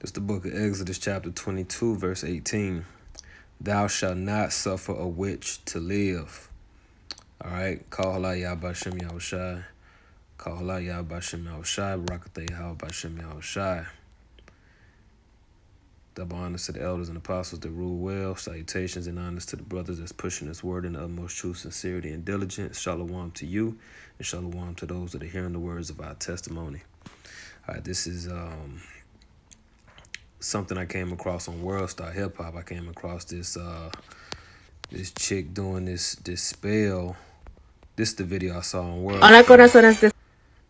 This is the book of Exodus, chapter 22, verse 18. Thou shalt not suffer a witch to live. All right. Call Allah Yahbashem Yahushai. Call Allah Yahbashem Yahushai. Barakatah Yahbashem Yahushai. Double honors to the elders and apostles that rule well. Salutations and honors to the brothers that's pushing this word in the utmost truth, sincerity, and diligence. Shalom to you, and shalom to those that are hearing the words of our testimony. All right, this is something I came across on World Star Hip Hop. I came across this chick doing this spell. This is the video I saw on World Star.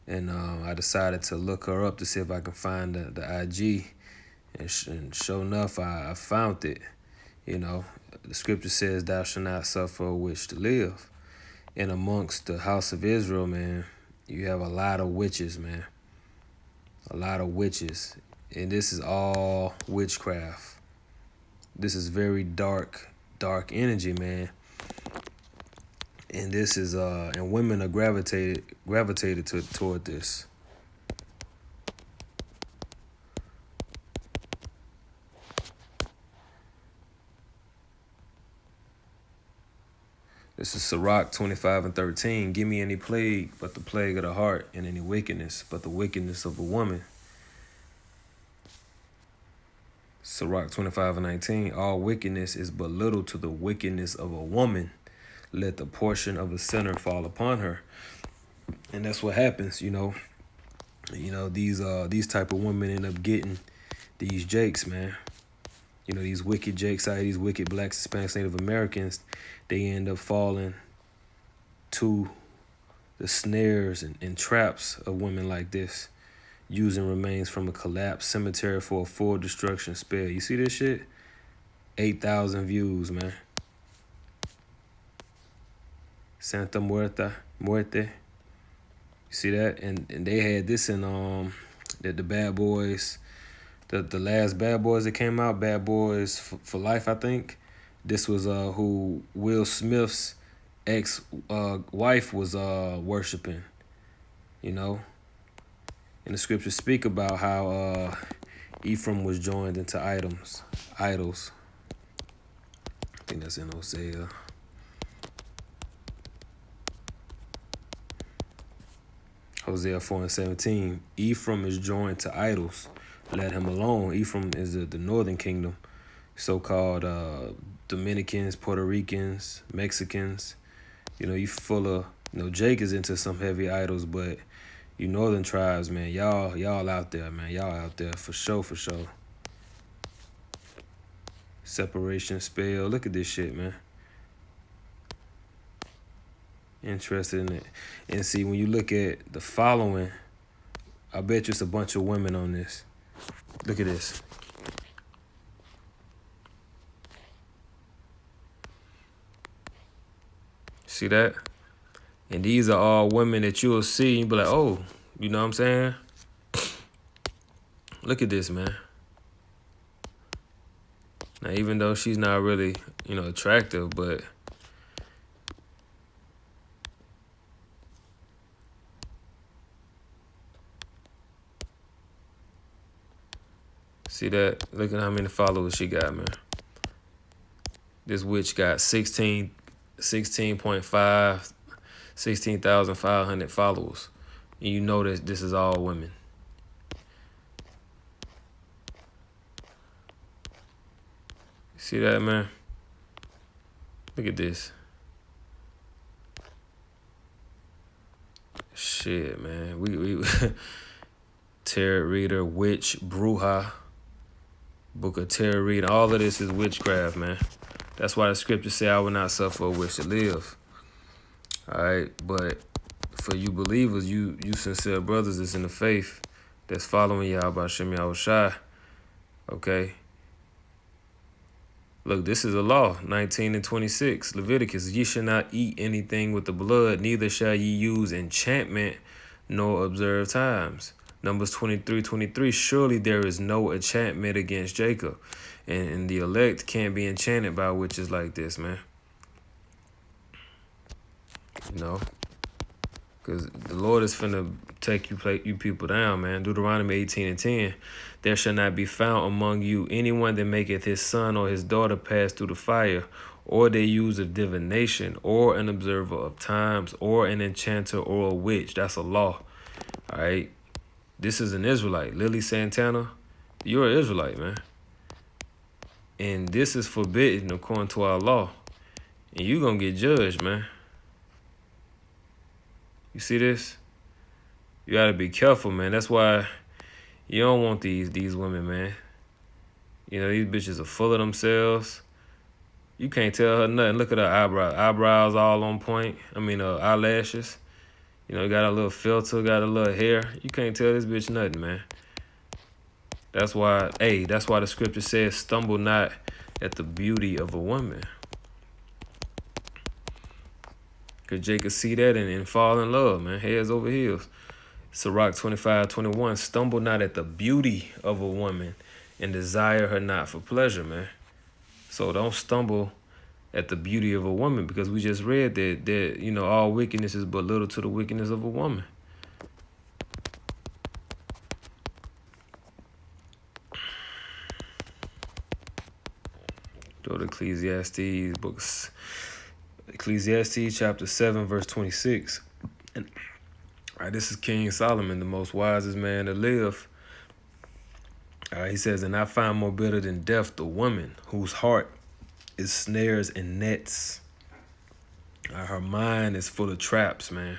And I decided to look her up to see if I can find the IG. And sure enough, I found it. You know, the scripture says, thou shalt not suffer a witch to live. And amongst the house of Israel, man, you have a lot of witches, man. A lot of witches. And this is all witchcraft. This is very dark energy, man. And this is and women are gravitated toward this. This is Sirach 25 and 13. Give me any plague but the plague of the heart, and any wickedness but the wickedness of a woman. Sirach 25 and 19. All wickedness is but little to the wickedness of a woman. Let the portion of a sinner fall upon her. And that's what happens, you know. You know, these type of women end up getting these jakes, man. You know, these wicked jakes out, these wicked blacks, Hispanics, Native Americans, they end up falling to the snares and traps of women like this, using remains from a collapsed cemetery for a full destruction spell. You see this shit? 8,000 views, man. Santa Muerte. You see that? And they had this in the Bad Boys, the last Bad Boys that came out, Bad Boys for Life, I think. This was who Will Smith's ex-wife was worshiping, you know. And the scriptures speak about how Ephraim was joined into idols. I think that's in Hosea. Hosea 4 and 17. Ephraim is joined to idols. Let him alone. Ephraim is the northern kingdom. So-called Dominicans, Puerto Ricans, Mexicans. You know, you full of, you know, Jake is into some heavy idols, but you northern tribes, man, y'all out there, man. Y'all out there for sure. Separation spell. Look at this shit, man. Interested in it. And see, when you look at the following, I bet you it's a bunch of women on this. Look at this. See that? And these are all women that you'll see and you be like, oh, you know what I'm saying? Look at this, man. Now, even though she's not really, you know, attractive, but see that? Look at how many followers she got, man. This witch got 16,500 followers. And you know that this is all women. See that, man? Look at this. Shit, man. We tarot reader, witch, bruja, book of tarot reading. All of this is witchcraft, man. That's why the scriptures say, I will not suffer a witch to live. All right, but for you believers, you sincere brothers that's in the faith, that's following Yahbashem Yahushai, okay? Look, this is a law, 19 and 26, Leviticus. Ye shall not eat anything with the blood, neither shall ye use enchantment, nor observe times. Numbers 23:23, surely there is no enchantment against Jacob. And the elect can't be enchanted by witches like this, man. You know? Because the Lord is finna take you people down, man. Deuteronomy 18:10. There shall not be found among you anyone that maketh his son or his daughter pass through the fire, or they use of divination, or an observer of times, or an enchanter or a witch. That's a law. All right. This is an Israelite. Lily Santana, you're an Israelite, man. And this is forbidden according to our law. And you're going to get judged, man. You see this? You got to be careful, man. That's why you don't want these women, man. You know, these bitches are full of themselves. You can't tell her nothing. Look at her eyebrows. Eyebrows all on point. I mean, eyelashes. You know, got a little filter, got a little hair. You can't tell this bitch nothing, man. That's why the scripture says, stumble not at the beauty of a woman. Because Jacob see that and fall in love, man. Heads over heels. Sirach 25:21, stumble not at the beauty of a woman and desire her not for pleasure, man. So don't stumble at the beauty of a woman, because we just read that you know, all wickedness is but little to the wickedness of a woman. Go to Ecclesiastes chapter 7, verse 26. And all right, this is King Solomon, the most wisest man to live. All right, he says, and I find more bitter than death the woman whose heart is snares and nets. Her mind is full of traps, man,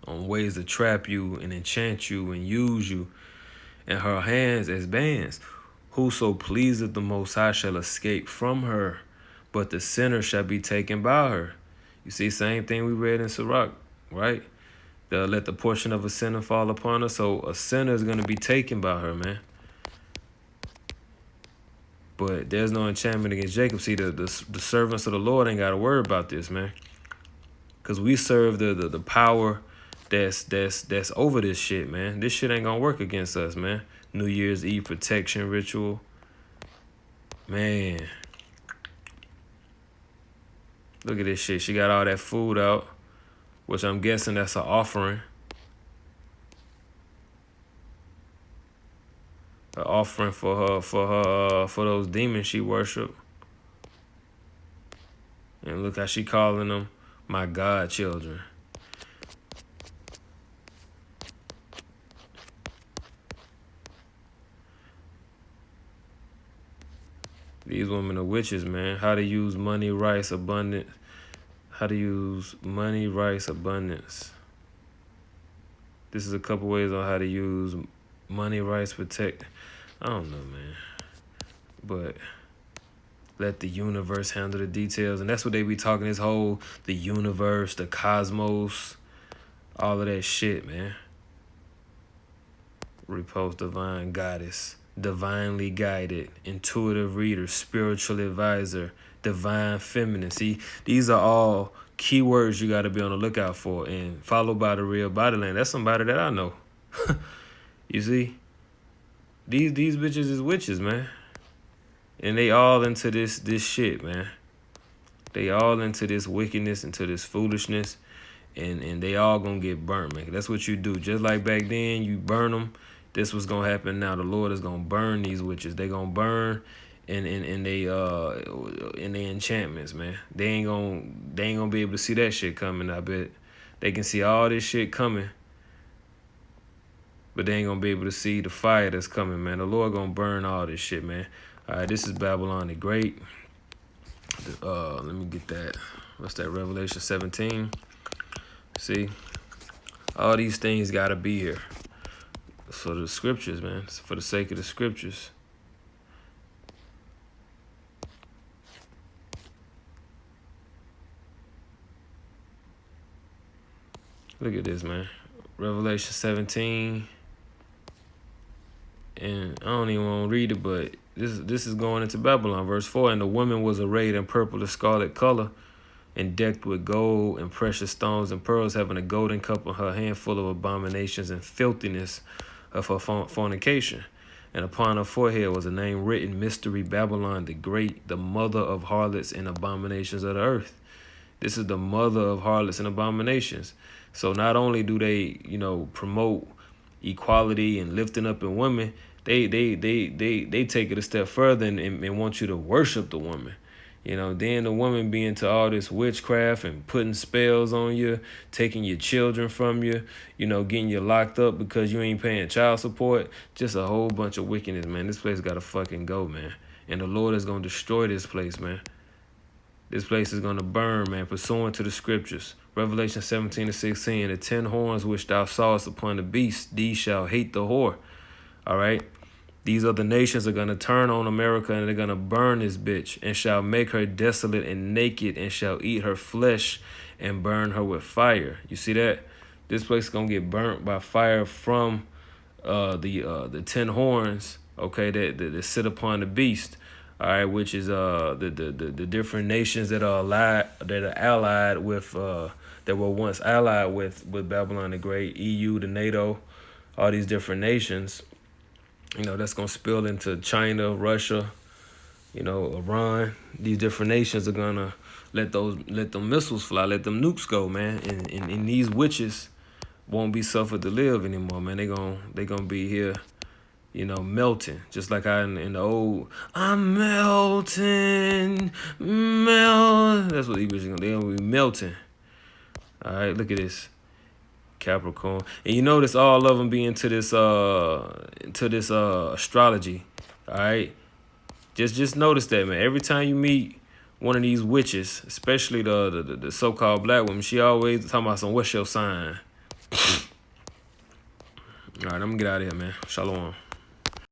on ways to trap you and enchant you and use you. And her hands as bands. Whoso pleaseth the Most High shall escape from her, but the sinner shall be taken by her. You see, same thing we read in Sirach, right? They'll let the portion of a sinner fall upon her. So a sinner is going to be taken by her, man. But there's no enchantment against Jacob. See, the servants of the Lord ain't got to worry about this, man. Because we serve the power that's over this shit, man. This shit ain't going to work against us, man. New Year's Eve protection ritual. Man. Look at this shit. She got all that food out, which I'm guessing that's an offering. An offering for those demons she worshiped. And look how she calling them my godchildren. These women are witches, man. How to use money, rice, abundance. How to use money, rice, abundance. This is a couple ways on how to use money, rice, protect. I don't know, man. But let the universe handle the details. And that's what they be talking, this whole, the universe, the cosmos, all of that shit, man. Repost divine goddess. Divinely guided, intuitive reader, spiritual advisor, divine feminine. See, these are all keywords you got to be on the lookout for, and followed by the real body land. That's somebody that I know. You see, these bitches is witches, man, and they all into this shit, man. They all into this wickedness, into this foolishness, and they all gonna get burnt, man. That's what you do. Just like back then, you burn them. This was gonna happen now. The Lord is gonna burn these witches. They gonna burn in they enchantments, man. They ain't gonna be able to see that shit coming. I bet they can see all this shit coming, but they ain't gonna be able to see the fire that's coming, man. The Lord gonna burn all this shit, man. All right, this is Babylon the Great. Let me get that. What's that? Revelation 17. See, all these things gotta be here. For the scriptures, man. It's for the sake of the scriptures. Look at this, man. Revelation 17. And I don't even want to read it, but this is going into Babylon. Verse 4. And the woman was arrayed in purple and scarlet color, and decked with gold and precious stones and pearls, having a golden cup in her hand full of abominations and filthiness of her fornication. And upon her forehead was a name written, Mystery Babylon the Great, the mother of harlots and abominations of the earth. This is the mother of harlots and abominations. So not only do they, promote equality and lifting up in women, they take it a step further and want you to worship the woman. You know, then the woman be into all this witchcraft and putting spells on you, taking your children from you, you know, getting you locked up because you ain't paying child support. Just a whole bunch of wickedness, man. This place got to fucking go, man. And the Lord is going to destroy this place, man. This place is going to burn, man, pursuant to the scriptures. Revelation 17:16, the 10 horns which thou sawest upon the beast, these shall hate the whore. All right? These other nations are going to turn on America and they're going to burn this bitch and shall make her desolate and naked and shall eat her flesh and burn her with fire. You see that? This place is going to get burnt by fire from the 10 horns, okay, that sit upon the beast. All right, which is the different nations that are allied with that were once allied with Babylon the Great, EU, the NATO, all these different nations. You know, that's gonna spill into China, Russia, you know, Iran. These different nations are gonna let them missiles fly, let them nukes go, man. And these witches won't be suffered to live anymore, man. They gonna be here, you know, melting. Just like in the old, I'm melting, That's what they're gonna be melting. All right, look at this. Capricorn. And you notice all of them be into this astrology. All right. Just notice that, man. Every time you meet one of these witches, especially the so-called black woman, she always talking about some, what's your sign? All right, I'm gonna get out of here, man. Shalom.